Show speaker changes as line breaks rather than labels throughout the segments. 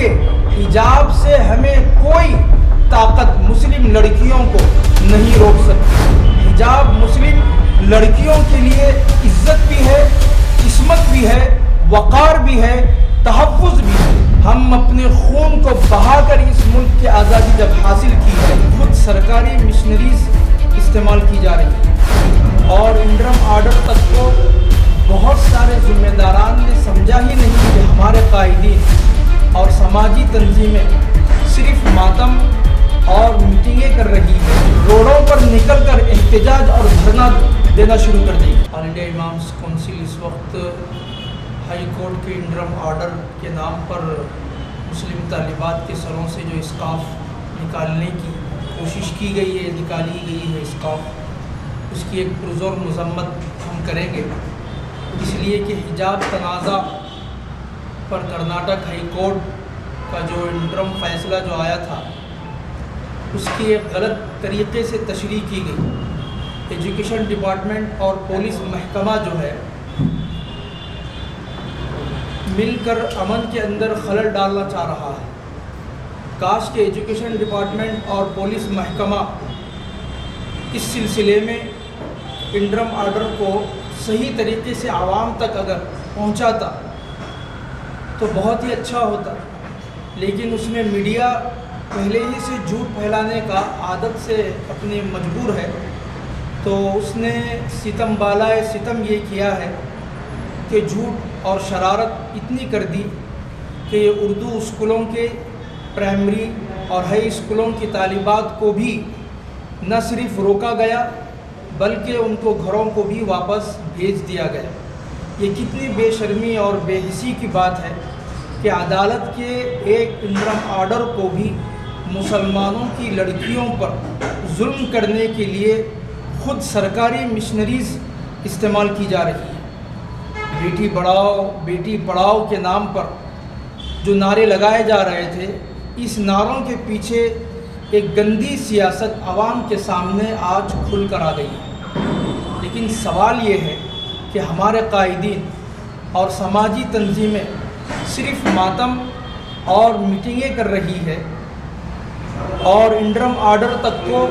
کہ حجاب سے ہمیں کوئی طاقت مسلم لڑکیوں کو نہیں روک سکتی۔ حجاب مسلم لڑکیوں کے لیے عزت بھی ہے، عصمت بھی ہے، وقار بھی ہے، تحفظ بھی ہے۔ ہم اپنے خون کو بہا کر اس ملک کی آزادی جب حاصل کی ہے، خود سرکاری مشنریز استعمال کی جا رہی ہے اور انٹرم آرڈر تک کو بہت سارے ذمہ داران نے سمجھا ہی نہیں کہ ہمارے قائدین اور سماجی تنظیمیں صرف ماتم اور میٹنگیں کر رہی ہے، روڈوں پر نکل کر احتجاج اور دھرنا دینا شروع کر دی۔ آل انڈیا امامز کونسل اس وقت ہائی کورٹ کے انٹرم آرڈر کے نام پر مسلم طالبات کے سروں سے جو اسکارف نکالنے کی کوشش کی گئی ہے، نکالی گئی ہے اسکارف، اس کی ایک پرزور مذمت ہم کریں گے، اس لیے کہ حجاب تنازع پر کرناٹک ہائی کورٹ کا جو انٹرم فیصلہ جو آیا تھا، اس کی ایک غلط طریقے سے تشریح کی گئی۔ ایجوکیشن ڈپارٹمنٹ اور پولیس محکمہ جو ہے مل کر امن کے اندر خلل ڈالنا چاہ رہا ہے۔ کاش کہ ایجوکیشن ڈپارٹمنٹ اور پولیس محکمہ اس سلسلے میں انٹرم آرڈر کو صحیح طریقے سے عوام تک اگر پہنچاتا تو بہت ہی اچھا ہوتا، لیکن اس میں میڈیا پہلے ہی سے جھوٹ پھیلانے کا عادت سے اپنے مجبور ہے، تو اس نے ستم بالائے ستم یہ کیا ہے کہ جھوٹ اور شرارت اتنی کر دی کہ یہ اردو اسکولوں کے پرائمری اور ہائی اسکولوں کی طالبات کو بھی نہ صرف روکا گیا بلکہ ان کو گھروں کو بھی واپس بھیج دیا گیا۔ یہ کتنی بے شرمی اور بے حسی کی بات ہے کہ عدالت کے ایک انٹرم آرڈر کو بھی مسلمانوں کی لڑکیوں پر ظلم کرنے کے لیے خود سرکاری مشنریز استعمال کی جا رہی ہے۔ بیٹی بڑھاؤ بیٹی پڑھاؤ کے نام پر جو نعرے لگائے جا رہے تھے، اس نعروں کے پیچھے ایک گندی سیاست عوام کے سامنے آج کھل کر آ گئی ہے۔ لیکن سوال یہ ہے کہ ہمارے قائدین اور سماجی تنظیمیں صرف ماتم اور میٹنگیں کر رہی ہے اور انٹرم آرڈر تک کو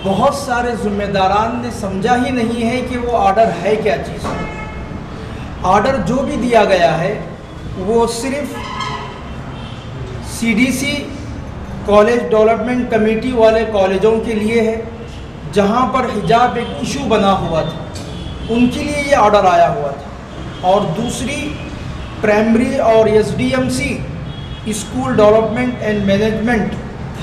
بہت سارے ذمہ داران نے سمجھا ہی نہیں ہے کہ وہ آرڈر ہے کیا چیز۔ آرڈر جو بھی دیا گیا ہے وہ صرف CDC کالج ڈیولپمنٹ کمیٹی والے کالجوں کے لیے ہے، جہاں پر حجاب ایک ایشو بنا ہوا تھا، ان کے لیے یہ آرڈر آیا ہوا تھا، اور دوسری پرائمری اور SDMC school development and management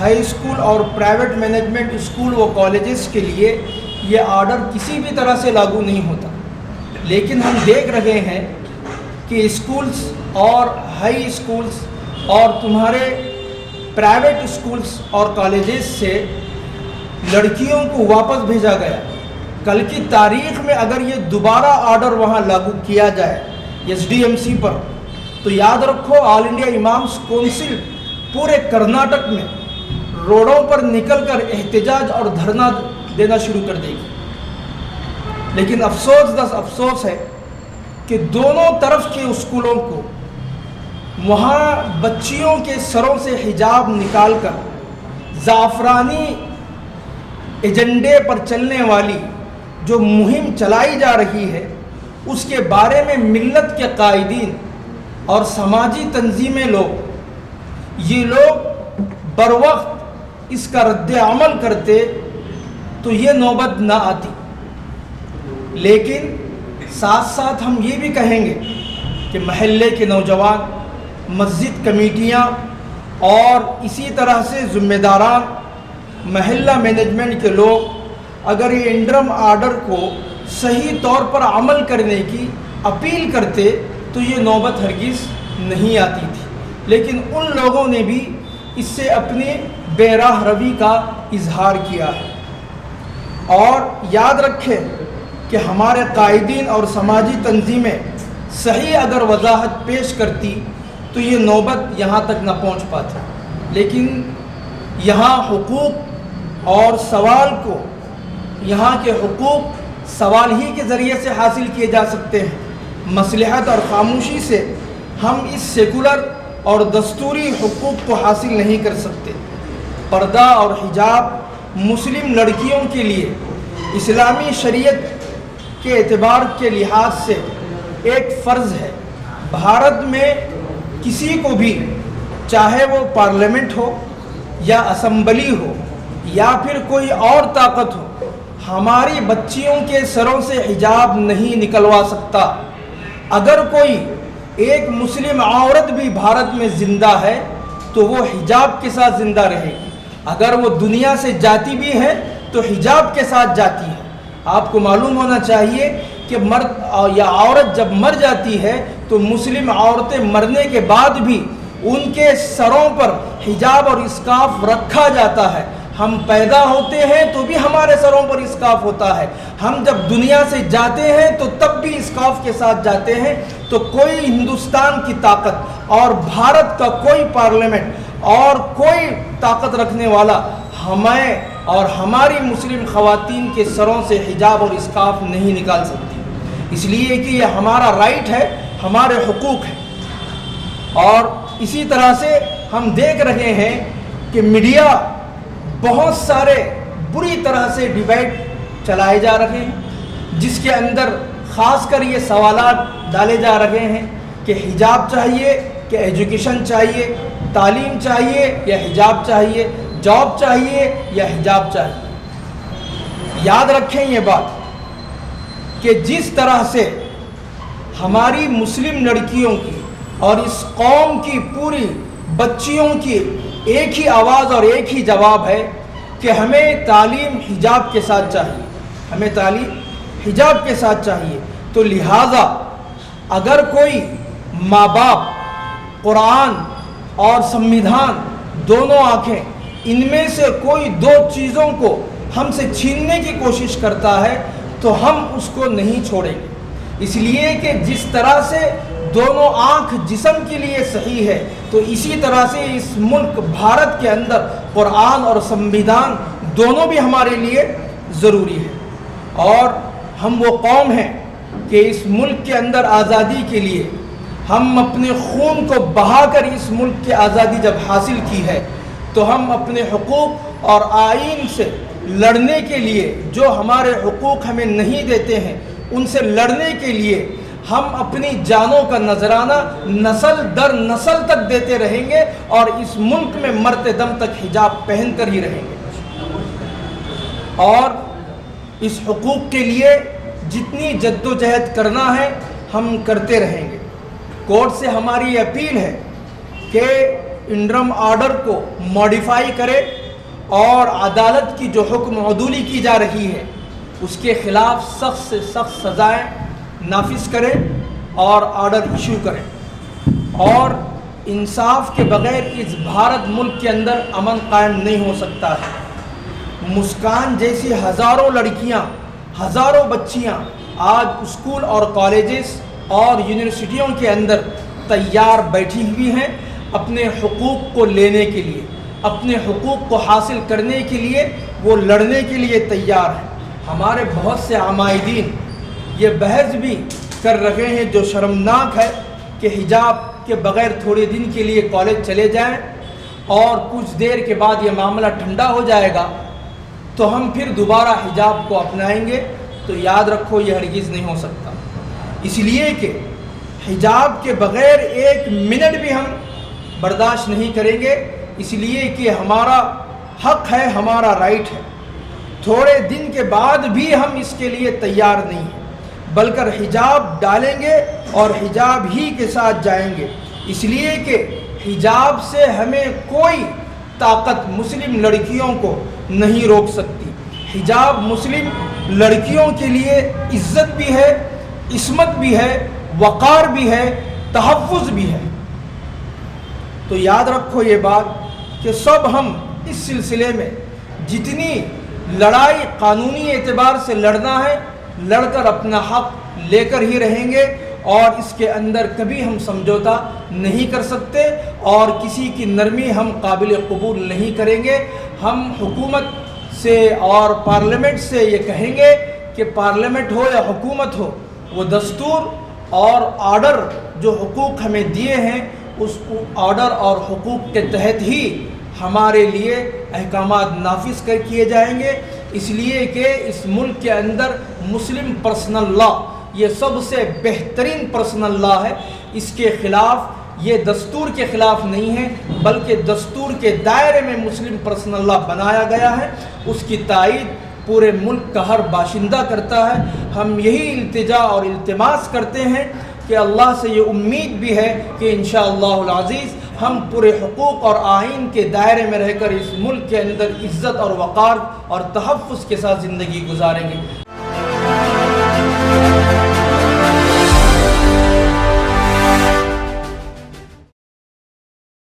high school اور پرائیویٹ مینجمنٹ اسکول و کالجز کے لیے یہ آرڈر کسی بھی طرح سے لاگو نہیں ہوتا۔ لیکن ہم دیکھ رہے ہیں کہ اسکولز اور ہائی اسکولز اور تمہارے پرائیویٹ اسکولز اور کالجز سے لڑکیوں کو واپس بھیجا گیا۔ کل کی تاریخ میں اگر یہ دوبارہ آرڈر وہاں لاگو کیا جائے SDMC پر، تو یاد رکھو آل انڈیا امامز کونسل پورے کرناٹک میں روڈوں پر نکل کر احتجاج اور دھرنا دینا شروع کر دے گی۔ لیکن افسوس ہے کہ دونوں طرف کے اسکولوں کو وہاں بچیوں کے سروں سے حجاب نکال کر زعفرانی ایجنڈے پر چلنے والی جو مہم چلائی جا رہی ہے، اس کے بارے میں ملت کے قائدین اور سماجی تنظیمیں یہ لوگ بروقت اس کا رد عمل کرتے تو یہ نوبت نہ آتی۔ لیکن ساتھ ساتھ ہم یہ بھی کہیں گے کہ محلے کے نوجوان، مسجد کمیٹیاں اور اسی طرح سے ذمہ داران، محلہ مینجمنٹ کے لوگ اگر یہ انٹرم آرڈر کو صحیح طور پر عمل کرنے کی اپیل کرتے تو یہ نوبت ہرگز نہیں آتی تھی۔ لیکن ان لوگوں نے بھی اس سے اپنی بے راہ روی کا اظہار کیا ہے۔ اور یاد رکھیں کہ ہمارے قائدین اور سماجی تنظیمیں صحیح اگر وضاحت پیش کرتی تو یہ نوبت یہاں تک نہ پہنچ پاتی۔ لیکن یہاں حقوق اور سوال کو، یہاں کے حقوق سوال ہی کے ذریعے سے حاصل کیے جا سکتے ہیں۔ مصلحت اور خاموشی سے ہم اس سیکولر اور دستوری حقوق کو حاصل نہیں کر سکتے۔ پردہ اور حجاب مسلم لڑکیوں کے لیے اسلامی شریعت کے اعتبار کے لحاظ سے ایک فرض ہے۔ بھارت میں کسی کو بھی، چاہے وہ پارلیمنٹ ہو یا اسمبلی ہو یا پھر کوئی اور طاقت ہو، ہماری بچیوں کے سروں سے حجاب نہیں نکلوا سکتا۔ اگر کوئی ایک مسلم عورت بھی بھارت میں زندہ ہے تو وہ حجاب کے ساتھ زندہ رہے گی۔ اگر وہ دنیا سے جاتی بھی ہے تو حجاب کے ساتھ جاتی ہے۔ آپ کو معلوم ہونا چاہیے کہ مرد یا عورت جب مر جاتی ہے تو مسلم عورتیں مرنے کے بعد بھی ان کے سروں پر حجاب اور اسکارف رکھا جاتا ہے۔ ہم پیدا ہوتے ہیں تو بھی ہمارے سروں پر اسکارف ہوتا ہے، ہم جب دنیا سے جاتے ہیں تو تب بھی اسکارف کے ساتھ جاتے ہیں۔ تو کوئی ہندوستان کی طاقت اور بھارت کا کوئی پارلیمنٹ اور کوئی طاقت رکھنے والا ہمیں اور ہماری مسلم خواتین کے سروں سے حجاب اور اسکارف نہیں نکال سکتی، اس لیے کہ یہ ہمارا رائٹ ہے، ہمارے حقوق ہیں۔ اور اسی طرح سے ہم دیکھ رہے ہیں کہ میڈیا بہت سارے بری طرح سے ڈیبیٹ چلائے جا رہے ہیں، جس کے اندر خاص کر یہ سوالات ڈالے جا رہے ہیں کہ حجاب چاہیے کہ ایجوکیشن چاہیے، تعلیم چاہیے یا حجاب چاہیے، جاب چاہیے یا حجاب چاہیے۔ یاد رکھیں یہ بات کہ جس طرح سے ہماری مسلم لڑکیوں کی اور اس قوم کی پوری بچیوں کی ایک ہی آواز اور ایک ہی جواب ہے کہ ہمیں تعلیم حجاب کے ساتھ چاہیے، ہمیں تعلیم حجاب کے ساتھ چاہیے۔ تو لہٰذا اگر کوئی ماں باپ قرآن اور سموِدھان دونوں آنکھیں ان میں سے کوئی دو چیزوں کو ہم سے چھیننے کی کوشش کرتا ہے تو ہم اس کو نہیں چھوڑیں گے، اس لیے کہ جس طرح سے دونوں آنکھ جسم کے لیے صحیح ہے تو اسی طرح سے اس ملک بھارت کے اندر قرآن اور سموِدھان دونوں بھی ہمارے لیے ضروری ہے۔ اور ہم وہ قوم ہیں کہ اس ملک کے اندر آزادی کے لیے ہم اپنے خون کو بہا کر اس ملک کی آزادی جب حاصل کی ہے تو ہم اپنے حقوق اور آئین سے لڑنے کے لیے، جو ہمارے حقوق ہمیں نہیں دیتے ہیں ان سے لڑنے کے لیے ہم اپنی جانوں کا نذرانہ نسل در نسل تک دیتے رہیں گے اور اس ملک میں مرتے دم تک حجاب پہن کر ہی رہیں گے، اور اس حقوق کے لیے جتنی جد و جہد کرنا ہے ہم کرتے رہیں گے۔ کورٹ سے ہماری اپیل ہے کہ انٹرم آرڈر کو موڈیفائی کرے اور عدالت کی جو حکم عدولی کی جا رہی ہے اس کے خلاف سخت سے سخت سزائیں نافذ کریں اور آرڈر ایشو کریں۔ اور انصاف کے بغیر اس بھارت ملک کے اندر امن قائم نہیں ہو سکتا ہے۔ مسکان جیسی ہزاروں لڑکیاں، ہزاروں بچیاں آج اسکول اور کالجز اور یونیورسٹیوں کے اندر تیار بیٹھی ہوئی ہیں اپنے حقوق کو لینے کے لیے، اپنے حقوق کو حاصل کرنے کے لیے وہ لڑنے کے لیے تیار ہیں۔ ہمارے بہت سے عمائدین یہ بحث بھی کر رہے ہیں جو شرمناک ہے کہ حجاب کے بغیر تھوڑے دن کے لیے کالج چلے جائیں اور کچھ دیر کے بعد یہ معاملہ ٹھنڈا ہو جائے گا تو ہم پھر دوبارہ حجاب کو اپنائیں گے۔ تو یاد رکھو یہ ہرگز نہیں ہو سکتا، اس لیے کہ حجاب کے بغیر ایک منٹ بھی ہم برداشت نہیں کریں گے، اس لیے کہ ہمارا حق ہے، ہمارا رائٹ ہے۔ تھوڑے دن کے بعد بھی ہم اس کے لیے تیار نہیں ہیں، بلکہ حجاب ڈالیں گے اور حجاب ہی کے ساتھ جائیں گے، اس لیے کہ حجاب سے ہمیں کوئی طاقت مسلم لڑکیوں کو نہیں روک سکتی۔ حجاب مسلم لڑکیوں کے لیے عزت بھی ہے، عصمت بھی ہے، وقار بھی ہے، تحفظ بھی ہے۔ تو یاد رکھو یہ بات کہ سب ہم اس سلسلے میں جتنی لڑائی قانونی اعتبار سے لڑنا ہے لڑ کر اپنا حق لے کر ہی رہیں گے، اور اس کے اندر کبھی ہم سمجھوتا نہیں کر سکتے اور کسی کی نرمی ہم قابل قبول نہیں کریں گے۔ ہم حکومت سے اور پارلیمنٹ سے یہ کہیں گے کہ پارلیمنٹ ہو یا حکومت ہو، وہ دستور اور آرڈر جو حقوق ہمیں دیے ہیں اس آرڈر اور حقوق کے تحت ہی ہمارے لیے احکامات نافذ کیے جائیں گے، اس لیے کہ اس ملک کے اندر مسلم پرسنل لا یہ سب سے بہترین پرسنل لا ہے۔ اس کے خلاف، یہ دستور کے خلاف نہیں ہے، بلکہ دستور کے دائرے میں مسلم پرسنل لا بنایا گیا ہے، اس کی تائید پورے ملک کا ہر باشندہ کرتا ہے۔ ہم یہی التجا اور التماس کرتے ہیں کہ اللہ سے یہ امید بھی ہے کہ انشاءاللہ العزیز ہم پورے حقوق اور آئین کے دائرے میں رہ کر اس ملک کے اندر عزت اور وقار اور تحفظ کے ساتھ زندگی گزاریں گے۔